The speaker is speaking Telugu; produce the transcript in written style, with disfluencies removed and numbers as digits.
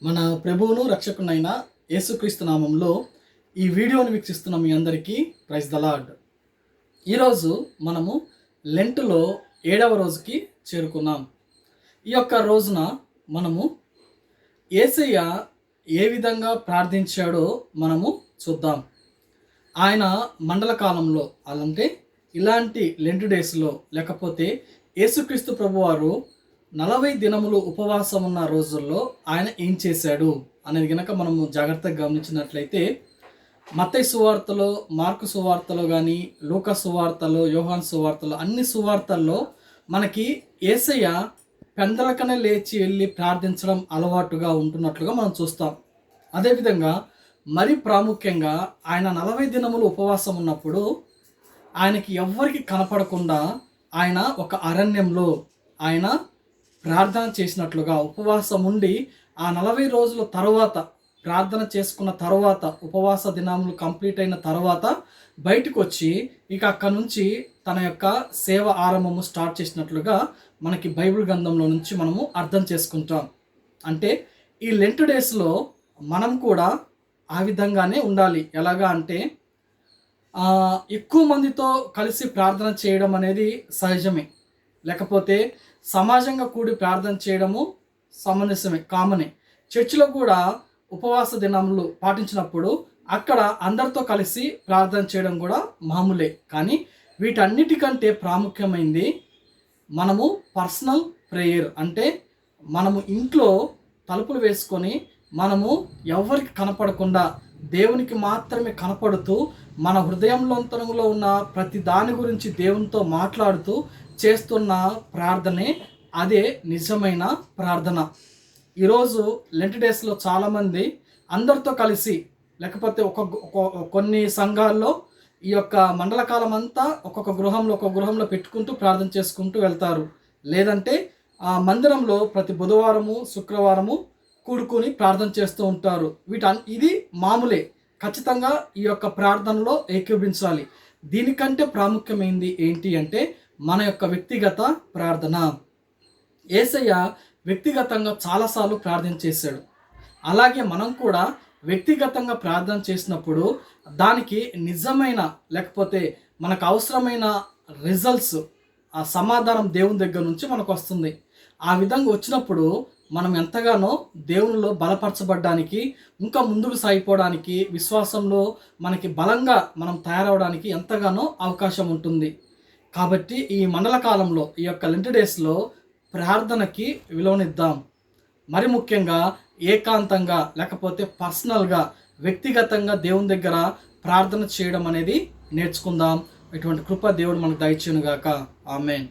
మన ప్రభువును రక్షకునైన యేసుక్రీస్తు నామంలో ఈ వీడియోని వీక్షిస్తున్న మీ అందరికీ ప్రైజ్ ద లార్డ్. ఈరోజు మనము లెంటులో 7వ రోజుకి చేరుకున్నాం. ఈ యొక్క రోజున మనము యేసయ్య ఏ విధంగా ప్రార్థించాడో మనము చూద్దాం. ఆయన మండల కాలంలో అలాంటే ఇలాంటి లెంట్ డేస్లో లేకపోతే యేసుక్రీస్తు ప్రభువారు 40 దినములు ఉపవాసం ఉన్న రోజుల్లో ఆయన ఏం చేశాడు అనేది కనుక మనము జాగ్రత్తగా గమనించినట్లయితే మత్తయి సువార్తలో, మార్కు సువార్తలో కానీ, లూకా సువార్తలో, యోహాను సువార్తలో, అన్ని సువార్తల్లో మనకి యేసయ్య పెందలకనే లేచి వెళ్ళి ప్రార్థించడం అలవాటుగా ఉంటున్నట్లుగా మనం చూస్తాం. అదేవిధంగా మరి ప్రాముఖ్యంగా ఆయన 40 దినములు ఉపవాసం ఉన్నప్పుడు ఆయనకి ఎవ్వరికి కనపడకుండా ఆయన ఒక అరణ్యంలో ఆయన ప్రార్థన చేసినట్లుగా ఉపవాసం ఉండి ఆ 40 రోజుల తర్వాత ప్రార్థన చేసుకున్న తర్వాత ఉపవాస దినములు కంప్లీట్ అయిన తర్వాత బయటకు వచ్చి ఇక అక్కడ నుంచి తన యొక్క సేవ ఆరంభము స్టార్ట్ చేసినట్లుగా మనకి బైబిల్ గ్రంథంలో నుంచి మనము అర్థం చేసుకుంటాం. అంటే ఈ లెంట్ డేస్లో మనం కూడా ఆ విధంగానే ఉండాలి. ఎలాగా అంటే ఎక్కువ మందితో కలిసి ప్రార్థన చేయడం అనేది సహజమే, లేకపోతే సమాజంగా కూడి ప్రార్థన చేయడము సమంజసమే, కామనే. చర్చిలో కూడా ఉపవాస దినములు పాటించినప్పుడు అక్కడ అందరితో కలిసి ప్రార్థన చేయడం కూడా మామూలే. కానీ వీటన్నిటికంటే ప్రాముఖ్యమైనది మనము పర్సనల్ ప్రేయర్. అంటే మనము ఇంట్లో తలుపులు వేసుకొని మనము ఎవరికి కనపడకుండా దేవునికి మాత్రమే కనపడుతూ మన హృదయంలోంతరంలో ఉన్న ప్రతి దాని గురించి దేవునితో మాట్లాడుతూ చేస్తున్న ప్రార్థనే అదే నిజమైన ప్రార్థన. ఈరోజు లెంట్ డేస్లో చాలామంది అందరితో కలిసి లేకపోతే కొన్ని సంఘాల్లో ఈ యొక్క మండల కాలం అంతా ఒక్కొక్క గృహంలో పెట్టుకుంటూ ప్రార్థన చేసుకుంటూ వెళ్తారు. లేదంటే ఆ మందిరంలో ప్రతి బుధవారము శుక్రవారము కూడుకుని ప్రార్థన చేస్తూ ఉంటారు. ఇది మామూలే. ఖచ్చితంగా ఈ యొక్క ప్రార్థనలో ఏకీభవించాలి. దీనికంటే ప్రాముఖ్యమైనది ఏంటి అంటే మన యొక్క వ్యక్తిగత ప్రార్థన. యేసయ్య వ్యక్తిగతంగా చాలాసార్లు ప్రార్థన చేశాడు. అలాగే మనం కూడా వ్యక్తిగతంగా ప్రార్థన చేసినప్పుడు దానికి నిజమైన లేకపోతే మనకు అవసరమైన రిజల్ట్స్, ఆ సమాధానం దేవుని దగ్గర నుంచి మనకు వస్తుంది. ఆ విధంగా వచ్చినప్పుడు మనం ఎంతగానో దేవునిలో బలపరచబడడానికి, ఇంకా ముందుకు సాగిపోవడానికి, విశ్వాసంలో మనకి బలంగా మనం తయారవడానికి ఎంతగానో అవకాశం ఉంటుంది. కాబట్టి ఈ మండల కాలంలో ఈ యొక్క లెంట్ డేస్లో ప్రార్థనకి విలువనిద్దాం. మరి ముఖ్యంగా ఏకాంతంగా లేకపోతే పర్సనల్గా వ్యక్తిగతంగా దేవుని దగ్గర ప్రార్థన చేయడం అనేది నేర్చుకుందాం. ఇటువంటి కృప దేవుడు మనకు దయచేయును గాక. ఆమేన్.